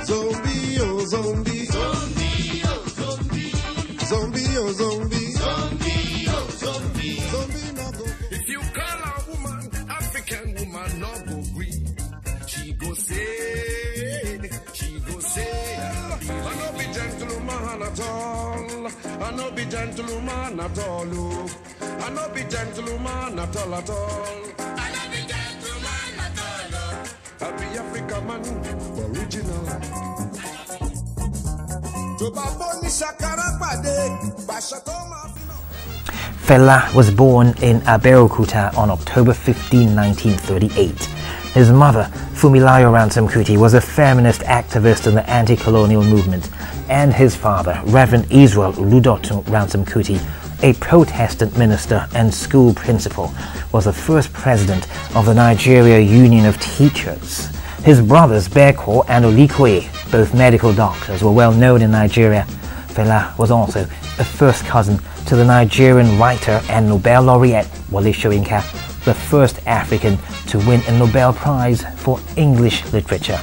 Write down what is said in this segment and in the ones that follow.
Zombie, oh zombie. Zombie, oh zombie. Zombie, oh zombie. Zombie, oh zombie. Zombie, no go. If you call a woman, African woman, no go green. She go say, I no be gentleman at all. I no be gentleman at all. Look. I no be gentleman at all at all. I no be gentleman at all. I be African man, original. Fela was born in Abeokuta on October 15, 1938. His mother, Fumilayo Ransom Kuti, was a feminist activist in the anti-colonial movement, and his father, Reverend Israel Uludotu Ransom Kuti, a Protestant minister and school principal, was the first president of the Nigeria Union of Teachers. His brothers, Beko and Olikoye, both medical doctors, were well known in Nigeria. Fela was also a first cousin to the Nigerian writer and Nobel laureate Wole Soyinka, the first African to win a Nobel Prize for English literature.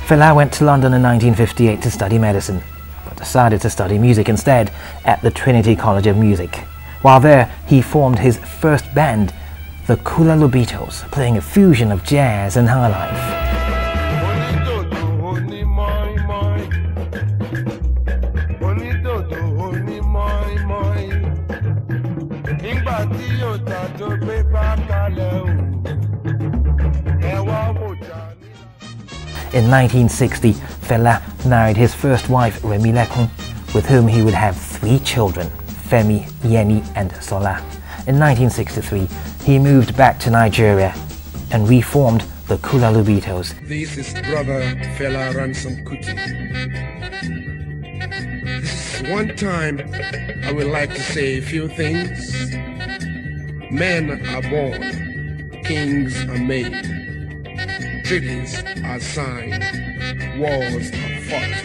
Fela went to London in 1958 to study medicine, but decided to study music instead at the Trinity College of Music. While there, he formed his first band, the Kula Lobitos, playing a fusion of jazz and high life. In 1960, Fela married his first wife, Remi Lekun, with whom he would have 3 children, Femi, Yeni and Sola. In 1963, he moved back to Nigeria and reformed the Kula Lobitos. This is brother Fela Ransom Kuti. This is one time I would like to say a few things. Men are born, kings are made. Treaties are signed, wars are fought.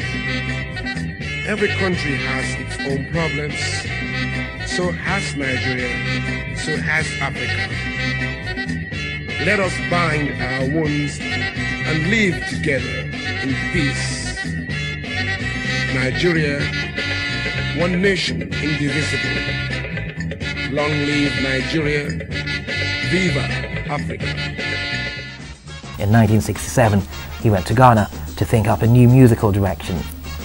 Every country has its own problems. So has Nigeria, so has Africa. Let us bind our wounds and live together in peace. Nigeria, one nation, indivisible. Long live Nigeria, viva Africa. In 1967, he went to Ghana to think up a new musical direction.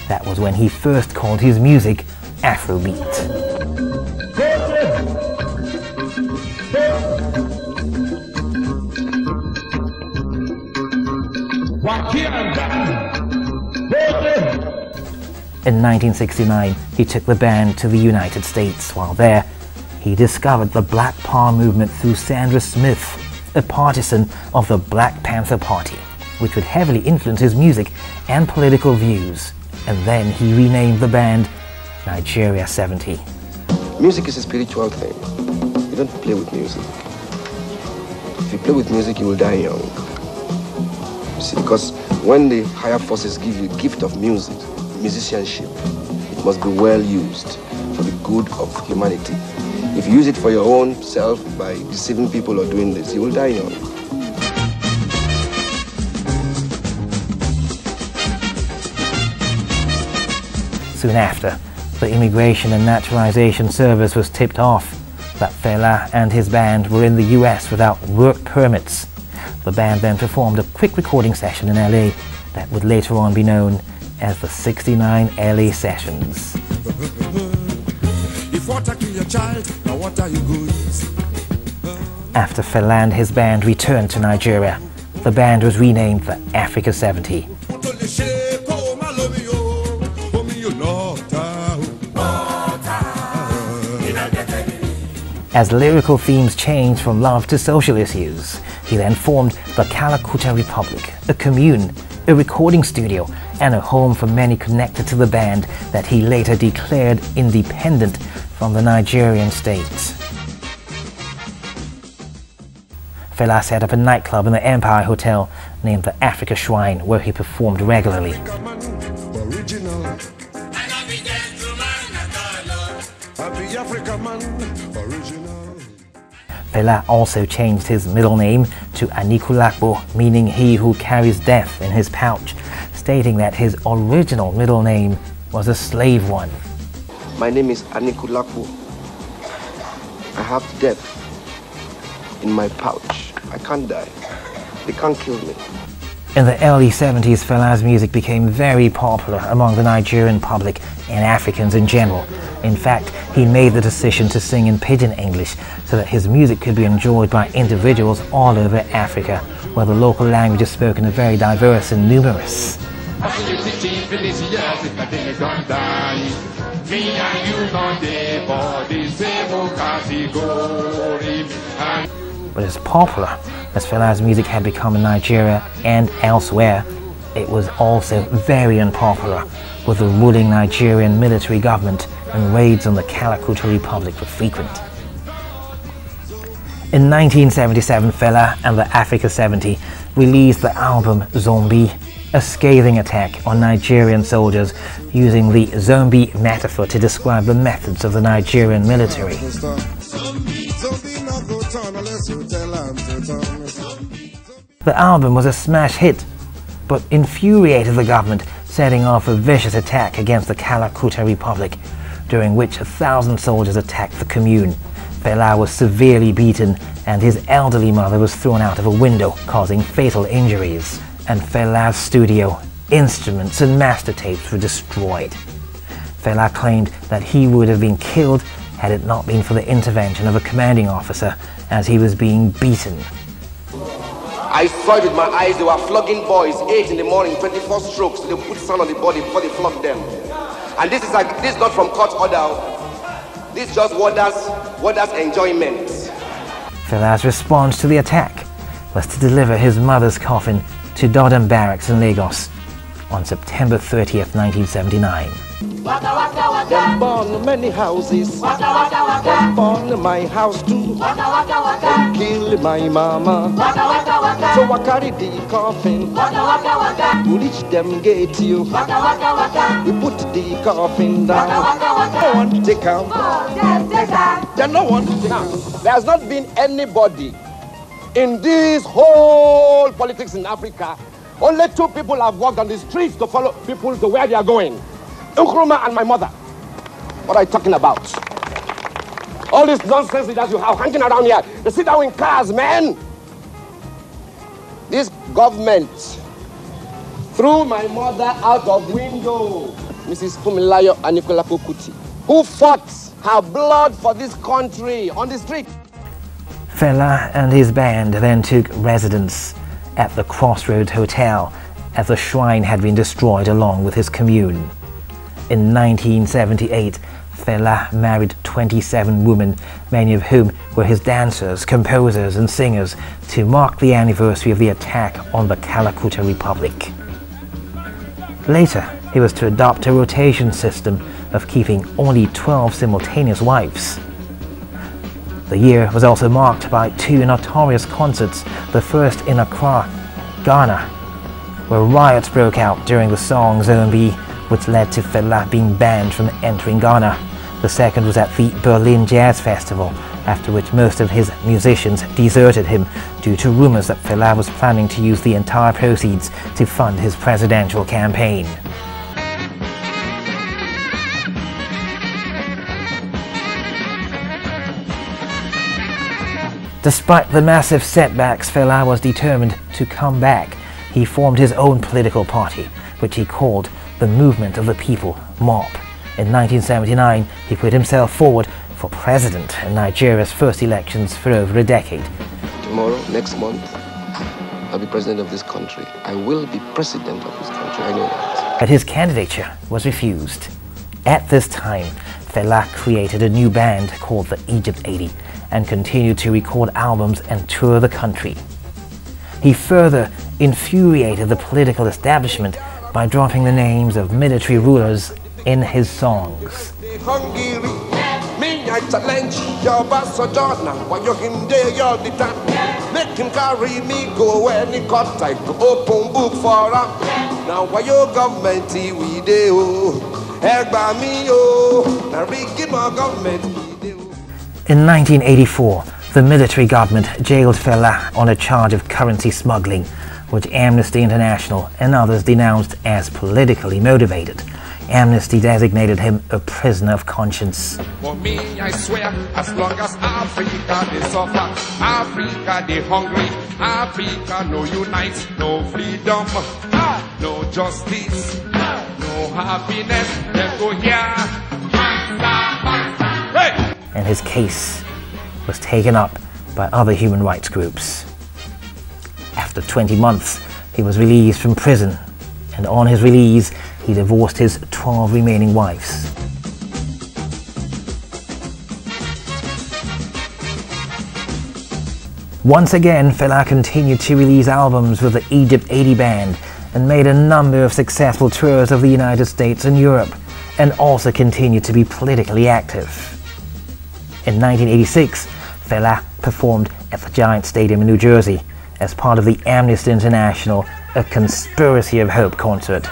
That was when he first called his music Afrobeat. In 1969, he took the band to the United States. While there, he discovered the Black Power movement through Sandra Smith, a partisan of the Black Panther Party, which would heavily influence his music and political views. And then he renamed the band Nigeria 70. Music is a spiritual thing. You don't play with music. If you play with music, you will die young. You see, because when the higher forces give you the gift of music, musicianship, it must be well used for the good of humanity. If you use it for your own self by deceiving people or doing this, you will die young. Soon after, the Immigration and Naturalization Service was tipped off that Fela and his band were in the US without work permits. The band then performed a quick recording session in LA that would later on be known as the 69 LA Sessions. After Fela and his band returned to Nigeria, the band was renamed the Africa 70. As lyrical themes changed from love to social issues, he then formed the Kalakuta Republic, a commune, a recording studio, and a home for many connected to the band that he later declared independent from the Nigerian state. Fela set up a nightclub in the Empire Hotel named the Africa Shrine, where he performed regularly. Africa man, original. Fela also changed his middle name to Anikulapo, meaning he who carries death in his pouch, stating that his original middle name was a slave one. My name is Anikulapo. I have death in my pouch. I can't die. They can't kill me. In the early 70s, Fela's music became very popular among the Nigerian public and Africans in general. In fact, he made the decision to sing in Pidgin English so that his music could be enjoyed by individuals all over Africa, where the local languages spoken are very diverse and numerous. But as popular as Fela's music had become in Nigeria and elsewhere, it was also very unpopular with the ruling Nigerian military government, and raids on the Calacuta Republic were frequent. In 1977, Fela and the Africa 70 released the album Zombie, a scathing attack on Nigerian soldiers, using the zombie metaphor to describe the methods of the Nigerian military. The album was a smash hit, but infuriated the government, setting off a vicious attack against the Calacuta Republic, during which 1,000 soldiers attacked the commune. Fela was severely beaten and his elderly mother was thrown out of a window, causing fatal injuries. And Fela's studio, instruments and master tapes were destroyed. Fela claimed that he would have been killed had it not been for the intervention of a commanding officer as he was being beaten. I saw it with my eyes. They were flogging boys, 8 in the morning, 24 strokes. They put sand on the body before they flog them. And this is not from court order. This is just warders enjoyment. Fela's response to the attack was to deliver his mother's coffin to Dodam Barracks in Lagos on September 30th, 1979. Them burn many houses. Them burn my house too. Them kill my mama. So I carry the coffin. We reach them gate you. We put the coffin down. No one to take out. There's no one to take out. There's not been anybody in this whole politics in Africa. Only 2 people have walked on the streets to follow people to where they are going. Nkrumah and my mother. What are you talking about? All this nonsense that you have hanging around here. They sit down in cars, man. This government threw my mother out of window. Mrs. Fumilayo Anikulapo Kuti, who fought her blood for this country on the street. Fela and his band then took residence at the Crossroads Hotel, as the shrine had been destroyed along with his commune. In 1978, Fela married 27 women, many of whom were his dancers, composers and singers, to mark the anniversary of the attack on the Calacuta Republic. Later, he was to adopt a rotation system of keeping only 12 simultaneous wives. The year was also marked by 2 notorious concerts, the first in Accra, Ghana, where riots broke out during the song Zombie, which led to Fela being banned from entering Ghana. The second was at the Berlin Jazz Festival, after which most of his musicians deserted him due to rumors that Fela was planning to use the entire proceeds to fund his presidential campaign. Despite the massive setbacks, Fela was determined to come back. He formed his own political party, which he called the Movement of the People, MOP. In 1979, he put himself forward for president in Nigeria's first elections for over a decade. Tomorrow, next month, I'll be president of this country. I will be president of this country, I know that. But his candidature was refused. At this time, Fela created a new band called the Egypt 80 and continued to record albums and tour the country. He further infuriated the political establishment by dropping the names of military rulers in his songs. I challenge your Barcelona, while you're in there, you're the time. Make him carry me, go when he cut tight to open book for him. Now, why your government, we do, help by me, oh, now we give my government. In 1984, The military government jailed Fela on a charge of currency smuggling, which Amnesty International and others denounced as politically motivated. Amnesty designated him a prisoner of conscience. For me, I swear, as long as Africa they suffer, Africa they hungry, Africa no unite, no freedom, no justice, no happiness, then go here. Hey! And his case was taken up by other human rights groups. After 20 months, he was released from prison, and on his release, he divorced his 12 remaining wives. Once again, Fela continued to release albums with the Egypt 80 band and made a number of successful tours of the United States and Europe, and also continued to be politically active. In 1986, Fela performed at the Giant Stadium in New Jersey as part of the Amnesty International A Conspiracy of Hope concert.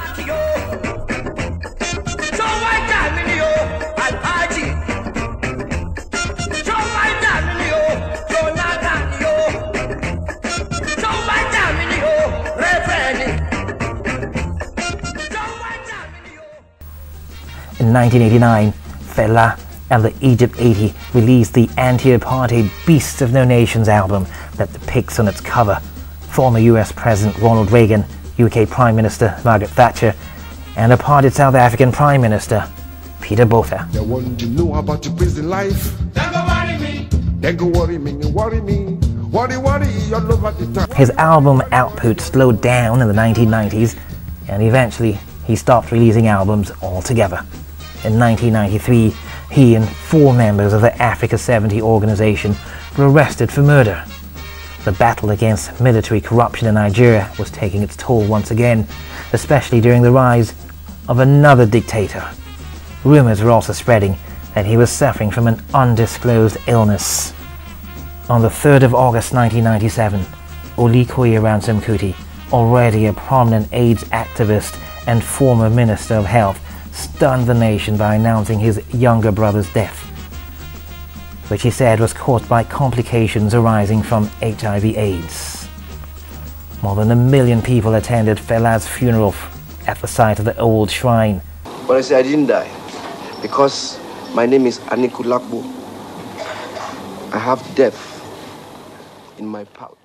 In 1989, Fela and the Egypt 80 released the anti-apartheid Beasts of No Nations album that depicts on its cover former US President Ronald Reagan, UK Prime Minister Margaret Thatcher, and apartheid South African Prime Minister Peter Botha. They want to know about your prison life. Don't go worry me. Then go worry me, worry me. Worry all over the time. His album output slowed down in the 1990s, and eventually he stopped releasing albums altogether. In 1993, he and 4 members of the Africa 70 organization were arrested for murder. The battle against military corruption in Nigeria was taking its toll once again, especially during the rise of another dictator. Rumors were also spreading that he was suffering from an undisclosed illness. On the 3rd of August 1997, Olikoye Ransom Kuti, already a prominent AIDS activist and former Minister of Health, stunned the nation by announcing his younger brother's death, which he said was caused by complications arising from HIV/AIDS. More than 1 million people attended Fela's funeral at the site of the old shrine. But I say I didn't die because my name is Anikulakbo. I have death in my pouch.